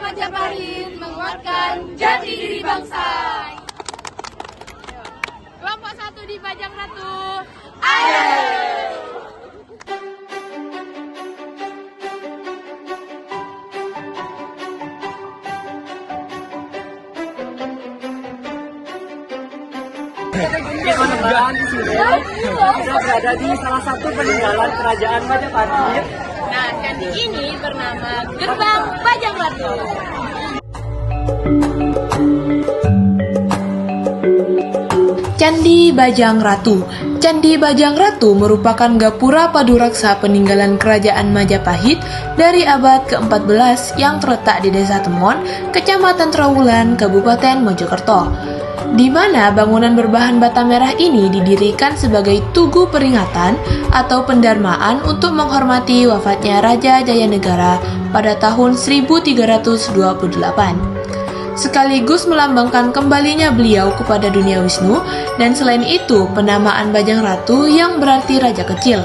Majapahit menguatkan jati diri bangsa. Kelompok 1 di Bajang Ratu. Ayo! Kemenangan di sini kita berada di salah satu peninggalan kerajaan Majapahit. Nah, candi ini bernama Gerbang Bajang Ratu. Candi Bajang Ratu. Candi Bajang Ratu merupakan gapura paduraksa peninggalan kerajaan Majapahit dari abad ke-14 yang terletak di Desa Temon, Kecamatan Trawulan, Kabupaten Mojokerto, di mana bangunan berbahan bata merah ini didirikan sebagai tugu peringatan atau pendarmaan untuk menghormati wafatnya Raja Jayanegara pada tahun 1328. Sekaligus melambangkan kembalinya beliau kepada dunia Wisnu, dan selain itu penamaan Bajang Ratu yang berarti raja kecil,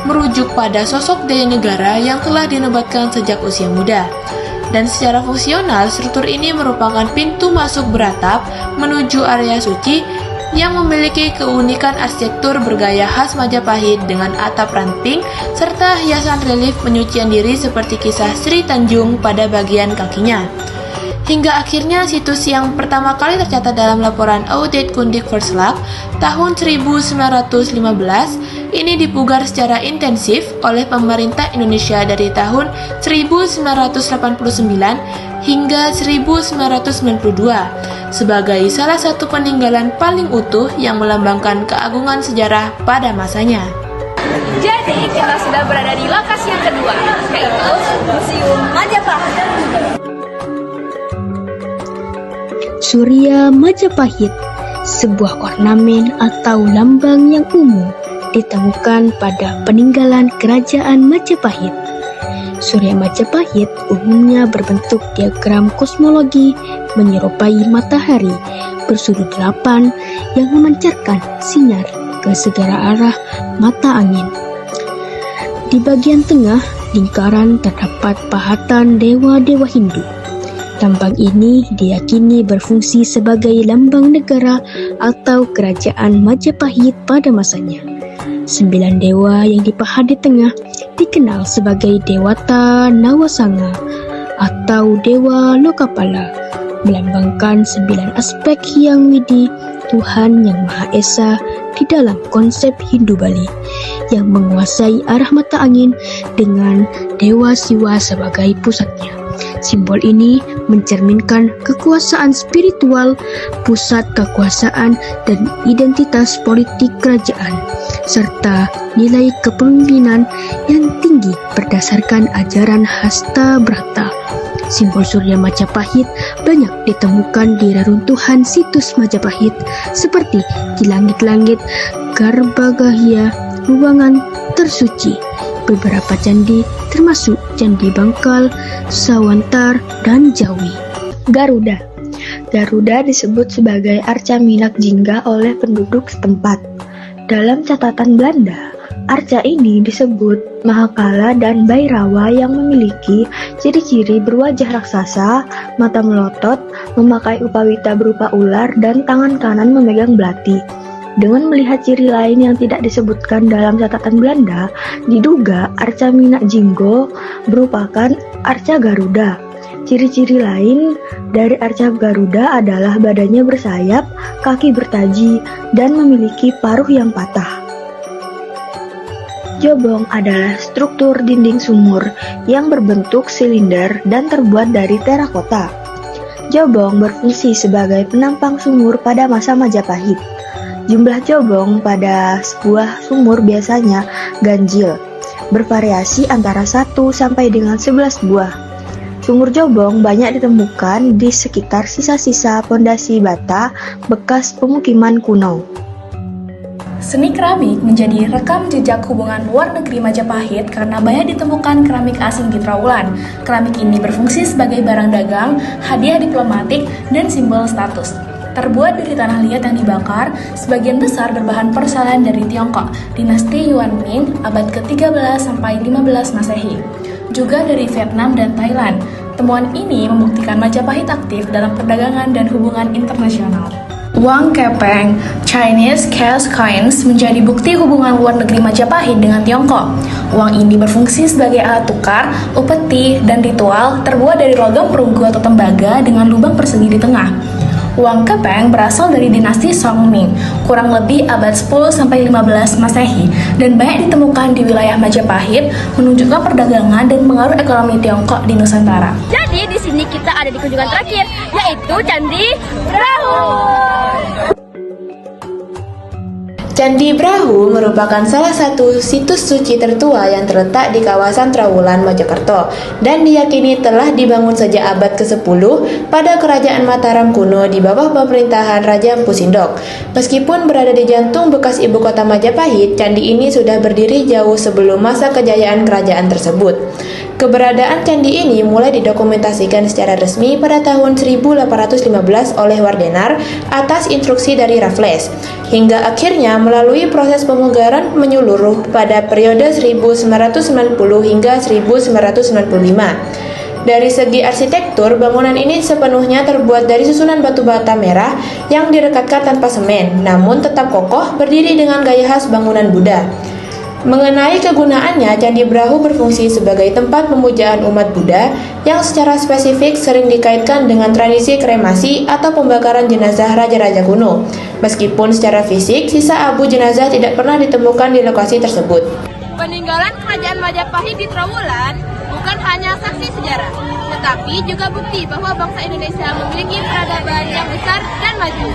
merujuk pada sosok Jayanegara yang telah dinobatkan sejak usia muda. Dan secara fungsional, struktur ini merupakan pintu masuk beratap menuju area suci yang memiliki keunikan arsitektur bergaya khas Majapahit dengan atap ranting serta hiasan relief penyucian diri seperti kisah Sri Tanjung pada bagian kakinya. Hingga akhirnya situs yang pertama kali tercatat dalam laporan Audit Kundik Verslag tahun 1915 ini dipugar secara intensif oleh pemerintah Indonesia dari tahun 1989 hingga 1992 sebagai salah satu peninggalan paling utuh yang melambangkan keagungan sejarah pada masanya. Jadi, kita sudah berada di lokasi yang kedua, yaitu Museum Majapahit. Surya Majapahit, sebuah ornamen atau lambang yang umum ditemukan pada peninggalan kerajaan Majapahit. Surya Majapahit umumnya berbentuk diagram kosmologi menyerupai matahari bersudut 8 yang memancarkan sinar ke segala arah mata angin. Di bagian tengah lingkaran terdapat pahatan dewa-dewa Hindu. Lambang ini diyakini berfungsi sebagai lambang negara atau kerajaan Majapahit pada masanya. 9 dewa yang dipahat di tengah dikenal sebagai Dewata Nawasanga atau Dewa Lokapala, melambangkan 9 aspek yang widi Tuhan Yang Maha Esa di dalam konsep Hindu Bali yang menguasai arah mata angin dengan Dewa Siwa sebagai pusatnya. Simbol ini mencerminkan kekuasaan spiritual, pusat kekuasaan dan identitas politik kerajaan, serta nilai kepemimpinan yang tinggi berdasarkan ajaran Hasta Brata. Simbol Surya Majapahit banyak ditemukan di reruntuhan situs Majapahit seperti di langit-langit Garbhagriha, ruangan tersuci. Beberapa candi termasuk Candi Bangkal, Sawantar, dan Jawi. Garuda. Garuda disebut sebagai arca minak jingga oleh penduduk setempat. Dalam catatan Belanda, arca ini disebut Mahakala dan Bhairawa yang memiliki ciri-ciri berwajah raksasa, mata melotot, memakai upawita berupa ular, dan tangan kanan memegang belati. Dengan melihat ciri lain yang tidak disebutkan dalam catatan Belanda, diduga arca minak jinggo merupakan arca Garuda. Ciri-ciri lain dari arca Garuda adalah badannya bersayap, kaki bertaji, dan memiliki paruh yang patah. Jobong adalah struktur dinding sumur yang berbentuk silinder dan terbuat dari terakota. Jobong berfungsi sebagai penampang sumur pada masa Majapahit. Jumlah jobong pada sebuah sumur biasanya ganjil, bervariasi antara 1 sampai dengan 11 buah. Sumur jobong banyak ditemukan di sekitar sisa-sisa pondasi bata bekas pemukiman kuno. Seni keramik menjadi rekam jejak hubungan luar negeri Majapahit karena banyak ditemukan keramik asing di Trawulan. Keramik ini berfungsi sebagai barang dagang, hadiah diplomatik, dan simbol status. Terbuat dari tanah liat yang dibakar, sebagian besar berbahan porselen dari Tiongkok, dinasti Yuan Ming, abad ke-13 sampai 15 Masehi. Juga dari Vietnam dan Thailand. Temuan ini membuktikan Majapahit aktif dalam perdagangan dan hubungan internasional. Uang kepeng Chinese cash coins menjadi bukti hubungan luar negeri Majapahit dengan Tiongkok. Uang ini berfungsi sebagai alat tukar, upeti, dan ritual terbuat dari logam perunggu atau tembaga dengan lubang persegi di tengah. Uang kepeng berasal dari dinasti Song Ming, kurang lebih abad 10-15 Masehi, dan banyak ditemukan di wilayah Majapahit, menunjukkan perdagangan dan pengaruh ekonomi Tiongkok di Nusantara. Jadi di sini kita ada di kunjungan terakhir, yaitu Candi Brahu. Candi Brahu merupakan salah satu situs suci tertua yang terletak di kawasan Trawulan, Mojokerto dan diyakini telah dibangun sejak abad ke-10 pada Kerajaan Mataram kuno di bawah pemerintahan Raja Empu Sindok. Meskipun berada di jantung bekas ibu kota Majapahit, candi ini sudah berdiri jauh sebelum masa kejayaan kerajaan tersebut. Keberadaan candi ini mulai didokumentasikan secara resmi pada tahun 1815 oleh Wardenar atas instruksi dari Raffles, hingga akhirnya melalui proses pemugaran menyeluruh pada periode 1990 hingga 1995. Dari segi arsitektur, bangunan ini sepenuhnya terbuat dari susunan batu bata merah yang direkatkan tanpa semen, namun tetap kokoh berdiri dengan gaya khas bangunan Buddha. Mengenai kegunaannya, Candi Brahu berfungsi sebagai tempat pemujaan umat Buddha yang secara spesifik sering dikaitkan dengan tradisi kremasi atau pembakaran jenazah raja-raja kuno. Meskipun secara fisik, sisa abu jenazah tidak pernah ditemukan di lokasi tersebut. Peninggalan kerajaan Majapahit di Trawulan bukan hanya saksi sejarah, tetapi juga bukti bahwa bangsa Indonesia memiliki peradaban yang besar dan maju.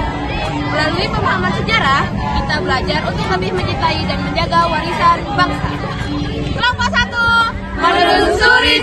Melalui pemahaman sejarah, kita belajar untuk lebih mencintai dan menjaga warisan bangsa. Kelompok 1 menelusuri